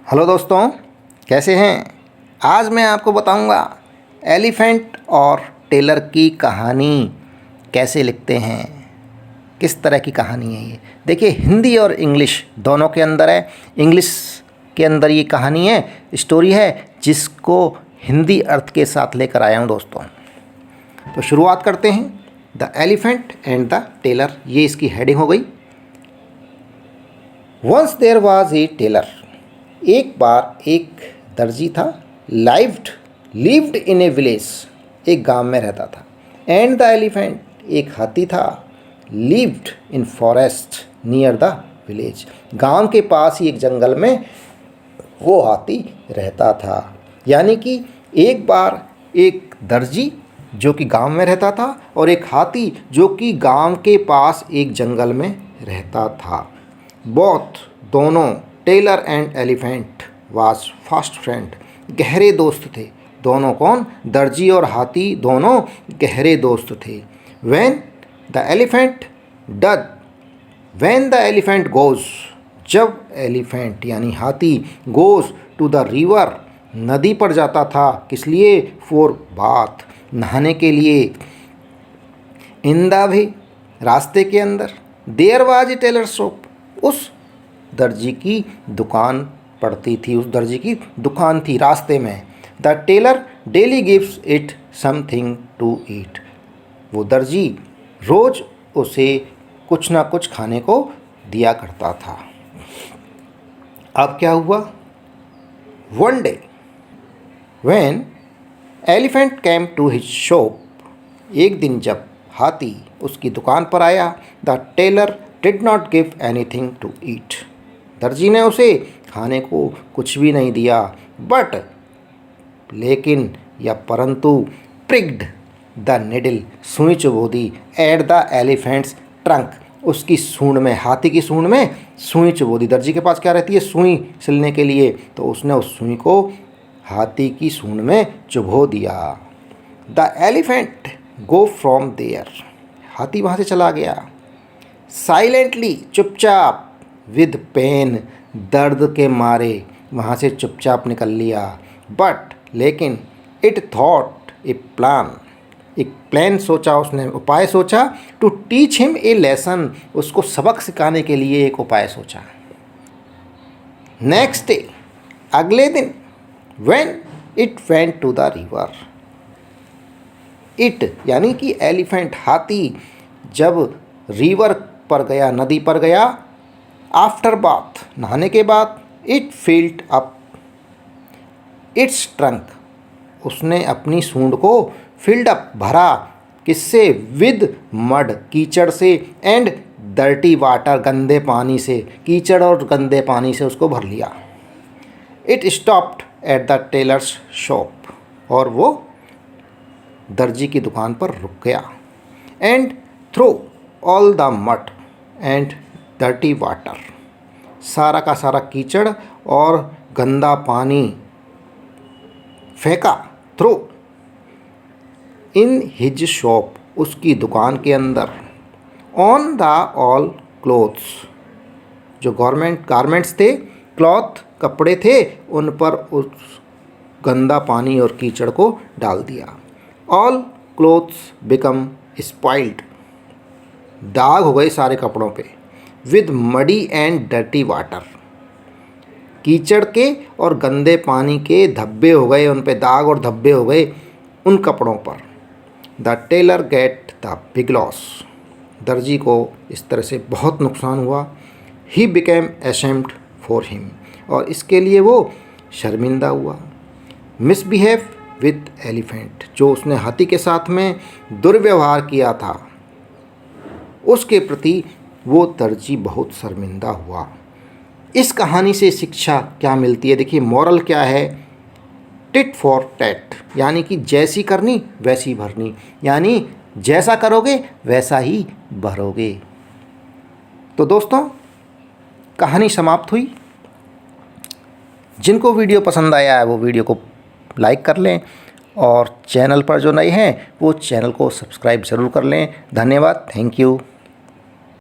Hello दोस्तों, कैसे हैं। आज मैं आपको बताऊंगा एलिफेंट और टेलर की कहानी कैसे लिखते हैं, किस तरह की कहानी है ये। देखिए, हिंदी और इंग्लिश दोनों के अंदर है। इंग्लिश के अंदर ये कहानी है, स्टोरी है, जिसको हिंदी अर्थ के साथ लेकर आया हूँ दोस्तों। तो शुरुआत करते हैं। The elephant and the tailor, ये इसकी हेडिंग हो गई। Once there was a tailor, एक बार एक दर्जी था। लिव्ड इन ए विलेज, एक गांव में रहता था। एंड द एलिफेंट, एक हाथी था। Lived in forest near the village, गांव के पास ही एक जंगल में वो हाथी रहता था। यानी कि एक बार एक दर्जी जो कि गांव में रहता था और एक हाथी जो कि गांव के पास एक जंगल में रहता था। दोनों tailor and elephant was fast friend, गहरे दोस्त थे। दोनों कौन? दर्जी और हाथी दोनों गहरे दोस्त थे। व्हेन द एलिफेंट गोज, जब एलिफेंट यानी हाथी गोज टू द रिवर, नदी पर जाता था। किस लिए? फॉर बाथ, नहाने के लिए। इन द वे, रास्ते के अंदर। There was a tailor shop, उस दर्जी की दुकान पड़ती थी, उस दर्जी की दुकान थी रास्ते में। The tailor daily gives it something to eat, वो दर्जी रोज उसे कुछ ना कुछ खाने को दिया करता था। अब क्या हुआ? One day when elephant came to his shop, एक दिन जब हाथी उसकी दुकान पर आया। The tailor did not give anything to eat, दर्जी ने उसे खाने को कुछ भी नहीं दिया। लेकिन या परंतु, प्रिग्ड द निडल, सुई चुभो दी। एट द एलिफेंट्स ट्रंक, उसकी सूंड में, हाथी की सूंड में सुई चुभो दी। दर्जी के पास क्या रहती है? सुई सिलने के लिए। तो उसने उस सुई को हाथी की सूंड में चुभो दिया। The elephant go from there, हाथी वहाँ से चला गया। साइलेंटली, चुपचाप। विद पेन, दर्द के मारे वहाँ से चुपचाप निकल लिया। लेकिन इट थॉट ए प्लान, एक प्लान सोचा उसने, उपाय सोचा। To teach him a lesson, उसको सबक सिखाने के लिए एक उपाय सोचा। नेक्स्ट डे, अगले दिन। When it went to the river, it यानी कि एलिफेंट, हाथी जब रिवर पर गया, नदी पर गया। आफ्टर बाथ, नहाने के बाद। It filled up it's trunk, उसने अपनी सूंड को फिल्ड अप, भरा। किससे? विद मड, कीचड़ से। एंड डर्टी वाटर, गंदे पानी से। कीचड़ और गंदे पानी से उसको भर लिया। It stopped at the tailor's shop, और वो दर्जी की दुकान पर रुक गया। And throw all the mud and dirty water, सारा का सारा कीचड़ और गंदा पानी फेंका। थ्रो इन हिज शॉप, उसकी दुकान के अंदर। ऑन द ऑल क्लोथ्स, जो गारमेंट्स थे, क्लॉथ कपड़े थे, उन पर उस गंदा पानी और कीचड़ को डाल दिया। ऑल क्लोथ्स बिकम स्पॉइल्ड, दाग हो गए सारे कपड़ों पे। With muddy and dirty water, कीचड़ के और गंदे पानी के धब्बे हो गए, उन पे दाग और धब्बे हो गए उन कपड़ों पर। The tailor get the big loss, दर्जी को इस तरह से बहुत नुकसान हुआ। He became ashamed for him, और इसके लिए वो शर्मिंदा हुआ। मिसबिहेव विद एलिफेंट, जो उसने हाथी के साथ में दुर्व्यवहार किया था, उसके प्रति वो दर्जी बहुत शर्मिंदा हुआ। इस कहानी से शिक्षा क्या मिलती है? देखिए, मॉरल क्या है? टिट फॉर टैट, यानी कि जैसी करनी वैसी भरनी, यानी जैसा करोगे वैसा ही भरोगे। तो दोस्तों, कहानी समाप्त हुई। जिनको वीडियो पसंद आया है वो वीडियो को लाइक कर लें, और चैनल पर जो नए हैं वो चैनल को सब्सक्राइब ज़रूर कर लें। धन्यवाद, थैंक यू।